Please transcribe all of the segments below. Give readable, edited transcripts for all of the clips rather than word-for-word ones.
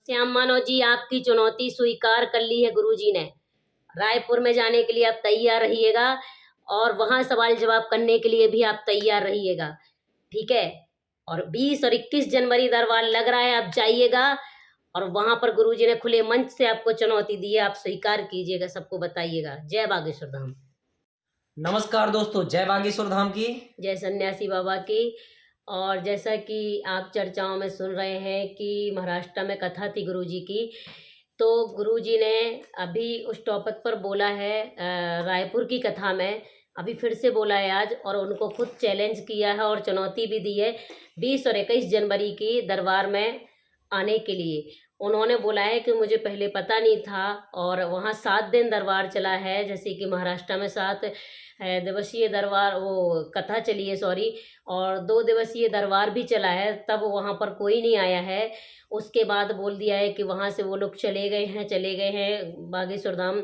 श्याम मानव जी, आपकी चुनौती स्वीकार कर ली है गुरुजी ने। रायपुर में जाने के लिए आप तैयार रहिएगा और वहां सवाल जवाब करने के लिए भी आप तैयार रहिएगा। ठीक है। और 20 और 21 जनवरी दरबार लग रहा है, आप जाइएगा और वहां पर गुरुजी ने खुले मंच से आपको चुनौती दी है, आप स्वीकार कीजिएगा, सबको बताइएगा। जय बागेश्वर धाम। नमस्कार दोस्तों, जय बागेश्वर धाम की, जय सन्यासी बाबा की। और जैसा कि आप चर्चाओं में सुन रहे हैं कि महाराष्ट्र में कथा थी गुरुजी की, तो गुरुजी ने अभी उस टॉपिक पर बोला है, रायपुर की कथा में अभी फिर से बोला है आज, और उनको खुद चैलेंज किया है और चुनौती भी दी है 20 और 21 जनवरी की दरबार में आने के लिए। उन्होंने बोला है कि मुझे पहले पता नहीं था, और वहाँ 7 दिन दरबार चला है, जैसे कि महाराष्ट्र में 7 दिवसीय दरबार वो कथा चली है, सॉरी, और 2 दिवसीय दरबार भी चला है, तब वहाँ पर कोई नहीं आया है। उसके बाद बोल दिया है कि वहाँ से वो लोग चले गए हैं बागेश्वर धाम,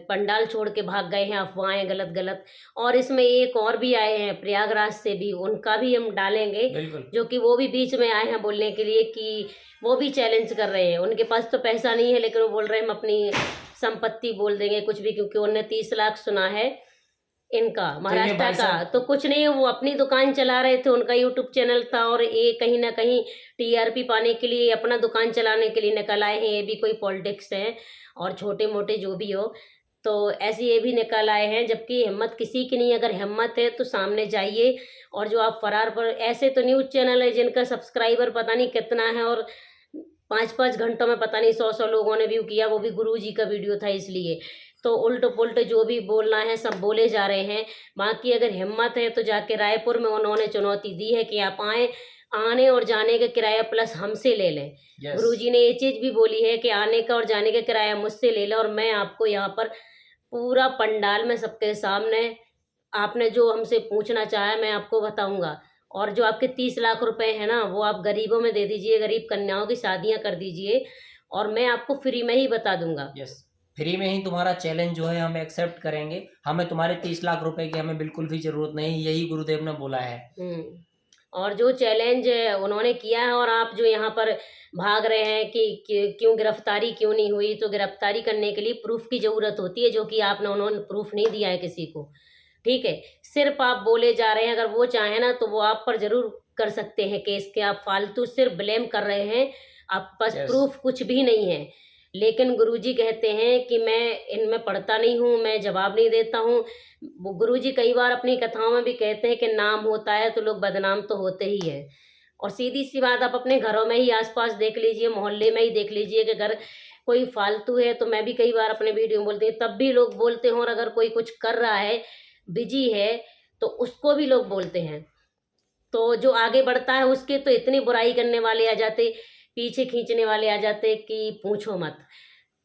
पंडाल छोड़ के भाग गए हैं, अफवाहें गलत गलत। और इसमें एक और भी आए हैं प्रयागराज से भी, उनका भी हम डालेंगे, जो कि वो भी बीच में आए हैं बोलने के लिए कि वो भी चैलेंज कर रहे हैं। उनके पास तो पैसा नहीं है, लेकिन वो बोल रहे हैं हम अपनी संपत्ति बोल देंगे कुछ भी, क्योंकि उन्होंने 30 लाख सुना है इनका महाराष्ट्र का। तो कुछ नहीं, वो अपनी दुकान चला रहे थे, उनका यूट्यूब चैनल था, और ये कहीं ना कहीं टीआरपी पाने के लिए अपना दुकान चलाने के लिए निकल आए हैं। ये भी कोई पॉलिटिक्स है, और छोटे मोटे जो भी हो, तो ऐसे ये भी निकल आए हैं। जबकि हिम्मत किसी की नहीं, अगर हिम्मत है तो सामने जाइए। और जो आप फरार पर, ऐसे तो न्यूज़ चैनल है जिनका सब्सक्राइबर पता नहीं कितना है, और 5-5 घंटों में पता नहीं 100-100 लोगों ने व्यू किया, वो भी गुरुजी का वीडियो था इसलिए। तो उल्ट पुल्ट जो भी बोलना है सब बोले जा रहे हैं। बाकी अगर हिम्मत है तो जाके रायपुर में उन्होंने चुनौती दी है कि आप आए, आने और जाने का किराया प्लस हमसे ले लें। गुरुजी ने ये चीज़ भी बोली है कि आने का और जाने का किराया मुझसे ले लें, और मैं आपको यहाँ पर पूरा पंडाल में सबके सामने आपने जो हमसे पूछना चाहा मैं आपको बताऊंगा। और जो आपके 30 लाख रुपए हैं ना, वो आप गरीबों में दे दीजिए, गरीब कन्याओं की शादियां कर दीजिए, और मैं आपको फ्री में ही बता दूंगा। फ्री में ही तुम्हारा चैलेंज जो है हम एक्सेप्ट करेंगे। हमें तुम्हारे 30 लाख रुपए की हमें बिल्कुल भी जरूरत नहीं, यही गुरुदेव ने बोला है। और जो चैलेंज उन्होंने किया है, और आप जो यहाँ पर भाग रहे हैं कि क्यों गिरफ्तारी क्यों नहीं हुई, तो गिरफ्तारी करने के लिए प्रूफ की ज़रूरत होती है, जो कि आपने उन्होंने प्रूफ नहीं दिया है किसी को। ठीक है, सिर्फ आप बोले जा रहे हैं। अगर वो चाहे ना तो वो आप पर जरूर कर सकते हैं केस के, आप फालतू सिर्फ ब्लेम कर रहे हैं, आपके पास प्रूफ कुछ भी नहीं है। लेकिन गुरुजी कहते हैं कि मैं इनमें पढ़ता नहीं हूँ, मैं जवाब नहीं देता हूँ। वो गुरुजी कई बार अपनी कथाओं में भी कहते हैं कि नाम होता है तो लोग बदनाम तो होते ही है। और सीधी सी बात, आप अपने घरों में ही आसपास देख लीजिए, मोहल्ले में ही देख लीजिए कि अगर कोई फालतू है, तो मैं भी कई बार अपने वीडियो में बोलती हूँ, तब भी लोग बोलते हैं। और अगर कोई कुछ कर रहा है, बिजी है, तो उसको भी लोग बोलते हैं। तो जो आगे बढ़ता है उसके तो इतनी बुराई करने वाले आ जाते, पीछे खींचने वाले आ जाते कि पूछो मत।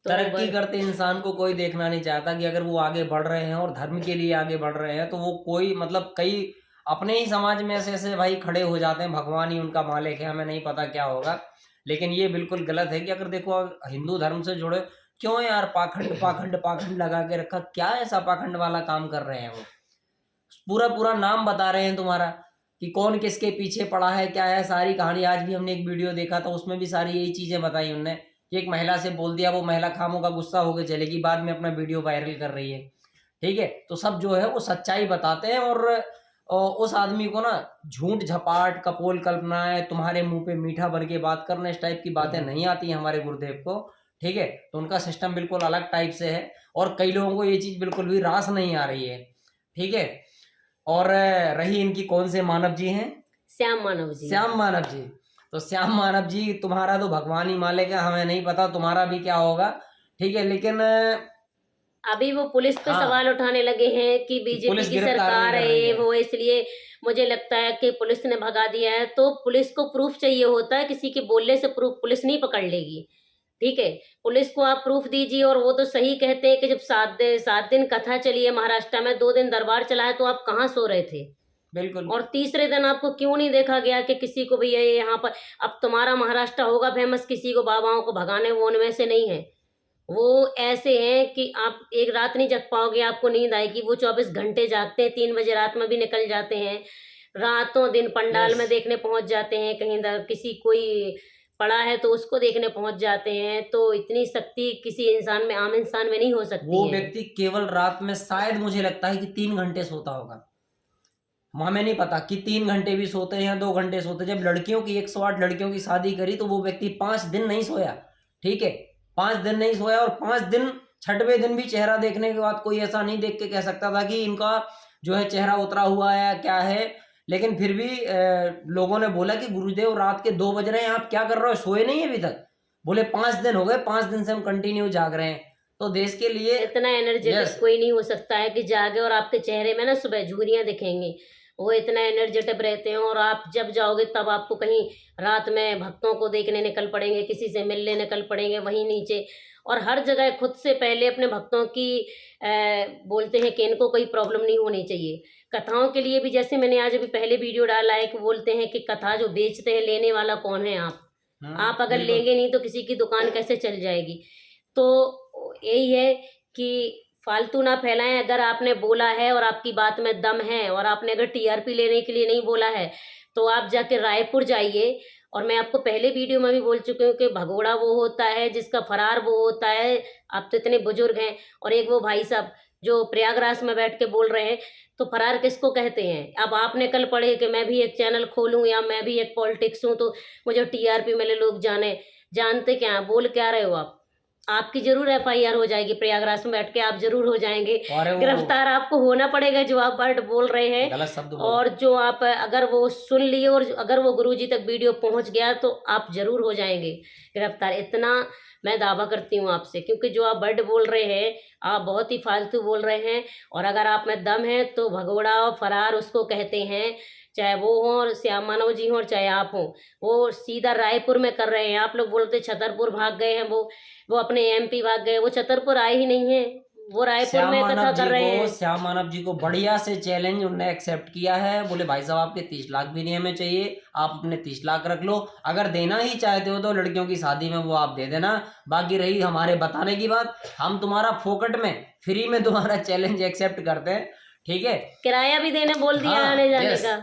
तो तरक्की करते इंसान को कोई देखना नहीं चाहता कि अगर वो आगे बढ़ रहे हैं और धर्म के लिए आगे बढ़ रहे हैं, तो वो कोई मतलब कई अपने ही समाज में ऐसे भाई खड़े हो जाते हैं, भगवान ही उनका मालिक है, हमें नहीं पता क्या होगा। लेकिन ये बिल्कुल गलत है कि अगर देखो हिंदू धर्म से जुड़े, क्यों यार पाखंड पाखंड पाखंड लगा के रखा, क्या ऐसा पाखंड वाला काम कर रहे हैं वो? पूरा पूरा नाम बता रहे हैं तुम्हारा कि कौन किसके पीछे पड़ा है, क्या है सारी कहानी। आज भी हमने एक वीडियो देखा था, उसमें भी सारी यही चीजें बताई उनने कि एक महिला से बोल दिया, वो महिला खामों का गुस्सा होकर चलेगी, बाद में अपना वीडियो वायरल कर रही है। ठीक है, तो सब जो है वो सच्चाई बताते हैं, और उस आदमी को ना झूठ झपाट कपोल कल्पनाएं, तुम्हारे मुंह पे मीठा भर के बात करना, इस टाइप की बातें नहीं आती हैं हमारे गुरुदेव को। ठीक है, तो उनका सिस्टम बिल्कुल अलग टाइप से है, और कई लोगों को ये चीज बिल्कुल भी रास नहीं आ रही है। ठीक है, और रही इनकी कौन से मानव जी हैं, श्याम मानव जी। श्याम मानव जी, तो श्याम मानव जी तुम्हारा तो भगवान ही मालिक है, हमें नहीं पता तुम्हारा भी क्या होगा। ठीक है, लेकिन अभी वो पुलिस पे सवाल उठाने लगे हैं कि बीजेपी की सरकार है वो, इसलिए मुझे लगता है कि पुलिस ने भगा दिया है। तो पुलिस को प्रूफ चाहिए होता है, किसी के बोलने से प्रूफ पुलिस नहीं पकड़ लेगी। ठीक है, पुलिस को आप प्रूफ दीजिए। और वो तो सही कहते हैं कि जब 7 दिन कथा चली है महाराष्ट्र में, 2 दिन दरबार चला है, तो आप कहाँ सो रहे थे? बिल्कुल। और तीसरे दिन आपको क्यों नहीं देखा गया कि किसी को भी यहाँ पर, अब तुम्हारा महाराष्ट्र होगा फेमस, किसी को बाबाओं को भगाने, वो उनमें से नहीं है। वो ऐसे हैं कि आप एक रात नहीं जग पाओगे, आपको नींद आएगी। वो 24 घंटे जागते हैं, 3 बजे रात में भी निकल जाते हैं, रातों दिन पंडाल में देखने पहुंच जाते हैं। कहीं किसी कोई पड़ा है तो उसको देखने पहुंच जाते हैं। तो इतनी शक्ति किसी इंसान में, आम इंसान में नहीं हो सकती वो है। व्यक्ति केवल रात में शायद मुझे लगता है कि 3 घंटे सोता होगा, हमें नहीं पता कि 3 घंटे भी सोते हैं या 2 घंटे सोते हैं। जब लड़कियों की 108 लड़कियों की शादी करी तो वो व्यक्ति 5 दिन नहीं सोया, ठीक है, 5 दिन नहीं सोया। और 5 दिन, 6वें दिन भी चेहरा देखने के बाद कोई ऐसा नहीं देख के कह सकता था कि इनका जो है चेहरा उतरा हुआ है या क्या है। लेकिन फिर भी लोगों ने बोला कि गुरुदेव रात के 2 बज रहे हैं, आप क्या कर रहे हो, सोए नहीं अभी तक? बोले 5 दिन हो गए, 5 दिन से हम कंटिन्यू जाग रहे हैं। तो देश के लिए इतना एनर्जेटिक कोई नहीं हो सकता है कि जागे और आपके चेहरे में ना सुबह झुर्रियां दिखेंगी। वो इतना एनर्जेटिक रहते हैं। और आप जब जाओगे तब आपको कहीं रात में भक्तों को देखने निकल पड़ेंगे, किसी से मिलने निकल पड़ेंगे वहीं नीचे। और हर जगह खुद से पहले अपने भक्तों की बोलते हैं कि इनको कोई प्रॉब्लम नहीं होनी चाहिए। कथाओं के लिए भी, जैसे मैंने आज अभी पहले वीडियो डाला है कि बोलते हैं कि कथा जो बेचते हैं, लेने वाला कौन है आप अगर लेंगे नहीं तो किसी की दुकान कैसे चल जाएगी। तो यही है कि फालतू ना फैलाएं। अगर आपने बोला है और आपकी बात में दम है और आपने अगर टीआरपी लेने के लिए नहीं बोला है तो आप जाके रायपुर जाइए। और मैं आपको पहले वीडियो में भी बोल चुकी हूँ कि भगोड़ा वो होता है जिसका फरार वो होता है। आप तो इतने बुजुर्ग हैं। और एक वो भाई साहब जो प्रयागराज में बैठ के बोल रहे हैं, तो फरार किसको कहते हैं? अब आपने कल पढ़े कि मैं भी एक चैनल खोलूँ या मैं भी एक पॉलिटिक्स हूँ तो मुझे टीआरपी मिले, लोग जानते क्या, बोल क्या रहे हो आप? आपकी जरूर एफआईआर हो जाएगी, प्रयागराज में बैठ के आप जरूर हो जाएंगे गिरफ्तार। आपको होना पड़ेगा जो आप वर्ड बोल रहे हैं, गलत शब्द और जो आप अगर वो सुन लिए और अगर वो गुरुजी तक वीडियो पहुंच गया तो आप जरूर हो जाएंगे गिरफ्तार। इतना मैं दावा करती हूँ आपसे, क्योंकि जो आप वर्ड बोल रहे हैं आप बहुत ही फालतू बोल रहे हैं। और अगर आप में दम है तो भगोड़ा और फरार उसको कहते हैं, चाहे वो हो और श्याम मानव जी हो और चाहे आप हो। वो सीधा रायपुर में कर रहे हैं। आप लोग बोलते छतरपुर भाग गए हैं, वो अपने एमपी भाग गए, वो छतरपुर आए ही नहीं है, वो रायपुर में कथा कर रहे हैं। श्याम मानव जी को बढ़िया से चैलेंज उन्होंने एक्सेप्ट किया है। बोले भाई साहब आपके 30 लाख भी नहीं हमें चाहिए, आप अपने 30 लाख रख लो, अगर देना ही चाहते हो तो लड़कियों की शादी में वो आप दे देना। बाकी रही हमारे बताने की बात, हम तुम्हारा फोकट में फ्री में तुम्हारा चैलेंज एक्सेप्ट करते हैं, ठीक है। किराया भी देने बोल दिया, आने जाने का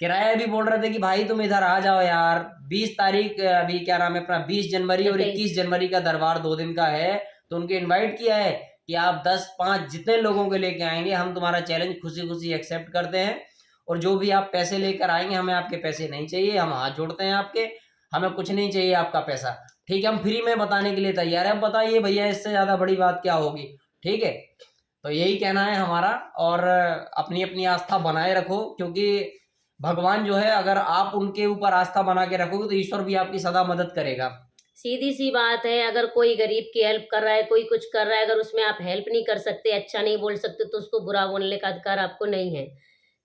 किराया भी बोल रहे थे कि भाई तुम इधर आ जाओ यार। 20 तारीख अभी क्या नाम है अपना, 20 जनवरी और 21 जनवरी का दरबार 2 दिन का है। तो उनके इनवाइट किया है कि आप 10-5 जितने लोगों के लेके आएंगे हम तुम्हारा चैलेंज खुशी खुशी एक्सेप्ट करते हैं। और जो भी आप पैसे लेकर आएंगे, हमें आपके पैसे नहीं चाहिए, हम हाथ जोड़ते हैं आपके, हमें कुछ नहीं चाहिए आपका पैसा, ठीक है। हम फ्री में बताने के लिए तैयार है। अब बताइए भैया इससे ज्यादा बड़ी बात क्या होगी, ठीक है। तो यही कहना है हमारा। और अपनी अपनी आस्था बनाए रखो, क्योंकि भगवान जो है अगर आप उनके ऊपर आस्था बना के रखोगे तो ईश्वर भी आपकी सदा मदद करेगा। सीधी सी बात है। अगर कोई गरीब की हेल्प कर रहा है, कोई कुछ कर रहा है, अगर उसमें आप हेल्प नहीं कर सकते, अच्छा नहीं बोल सकते, तो उसको बुरा बोलने का अधिकार आपको नहीं है,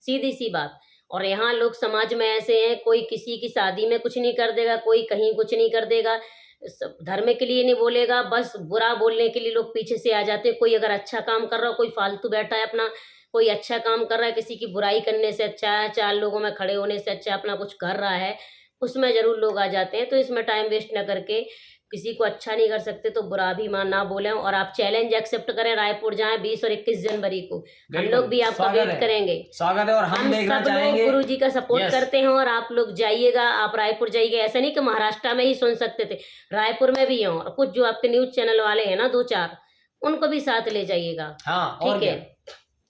सीधी सी बात। और यहाँ लोग समाज में ऐसे हैं, कोई किसी की शादी में कुछ नहीं कर देगा, कोई कहीं कुछ नहीं कर देगा, धर्म के लिए नहीं बोलेगा, बस बुरा बोलने के लिए लोग पीछे से आ जाते हैं। कोई अगर अच्छा काम कर रहा हो, कोई फालतू बैठा है अपना, कोई अच्छा काम कर रहा है, किसी की बुराई करने से अच्छा है, 4 लोगों में खड़े होने से अच्छा अपना कुछ कर रहा है, उसमें जरूर लोग आ जाते हैं। तो इसमें टाइम वेस्ट ना करके, किसी को अच्छा नहीं कर सकते तो बुरा भी ना बोलें। और आप चैलेंज एक्सेप्ट करें, रायपुर जाएं 20 और 21 जनवरी को, हम लोग भी आपका वेट करेंगे, स्वागत है। और हम देखना चाहेंगे, गुरु जी का सपोर्ट करते हैं। और आप लोग जाइएगा, आप रायपुर जाइएगा। ऐसा नहीं कि महाराष्ट्र में ही सुन सकते थे, रायपुर में भी हो। और कुछ जो आपके न्यूज चैनल वाले हैं ना 2-4, उनको भी साथ ले जाइएगा, हाँ, ठीक है।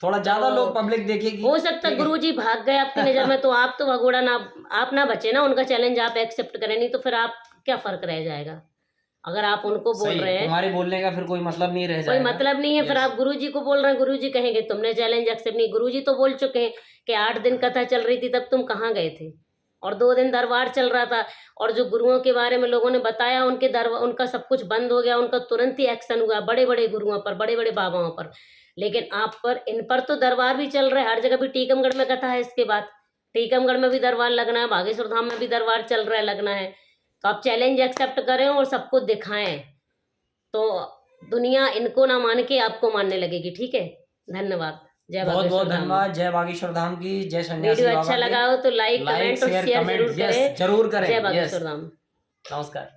थोड़ा ज्यादा लोग पब्लिक देखेगी, हो सकता है गुरुजी भाग गए आपकी नजर में, तो आप तो भगोड़ा ना, आप ना बचे ना, उनका चैलेंज आप एक्सेप्ट करें, नहीं तो फिर आप क्या फर्क रह जाएगा। अगर आप उनको बोल रहे हैं, तुम्हारे बोलने का फिर कोई मतलब नहीं रह जाएगा, कोई मतलब नहीं है। फिर आप गुरुजी को बोल रहे हैं, गुरुजी कहेंगे तुमने चैलेंज एक्सेप्ट नहीं। गुरुजी तो बोल चुके हैं कि 8 दिन कथा चल रही थी तब तुम कहाँ गए थे, और 2 दिन दरबार चल रहा था। और जो गुरुओं के बारे में लोगों ने बताया, उनका सब कुछ बंद हो गया, उनका तुरंत ही एक्शन हुआ, बड़े बड़े गुरुओं पर, बड़े बड़े बाबाओं पर। लेकिन आप पर, इन पर तो दरबार भी चल रहे हैं, हर जगह भी। टीकमगढ़ में कथा है, इसके बाद टीकमगढ़ में भी दरबार लगना है, बागेश्वर धाम में भी दरबार चल रहा है, लगना है। तो आप चैलेंज एक्सेप्ट करें और सबको दिखाएं, तो दुनिया इनको ना मान के आपको मानने लगेगी, ठीक है। धन्यवाद, जय बागेश्वर धाम। बहुत धन्यवाद, जय बागेश्वर धाम की, जय सन्यासी बाबा। वीडियो अच्छा लगा हो तो लाइक, कमेंट और शेयर जरूर करें। जरूर करें। जय बागेश्वर धाम। नमस्कार।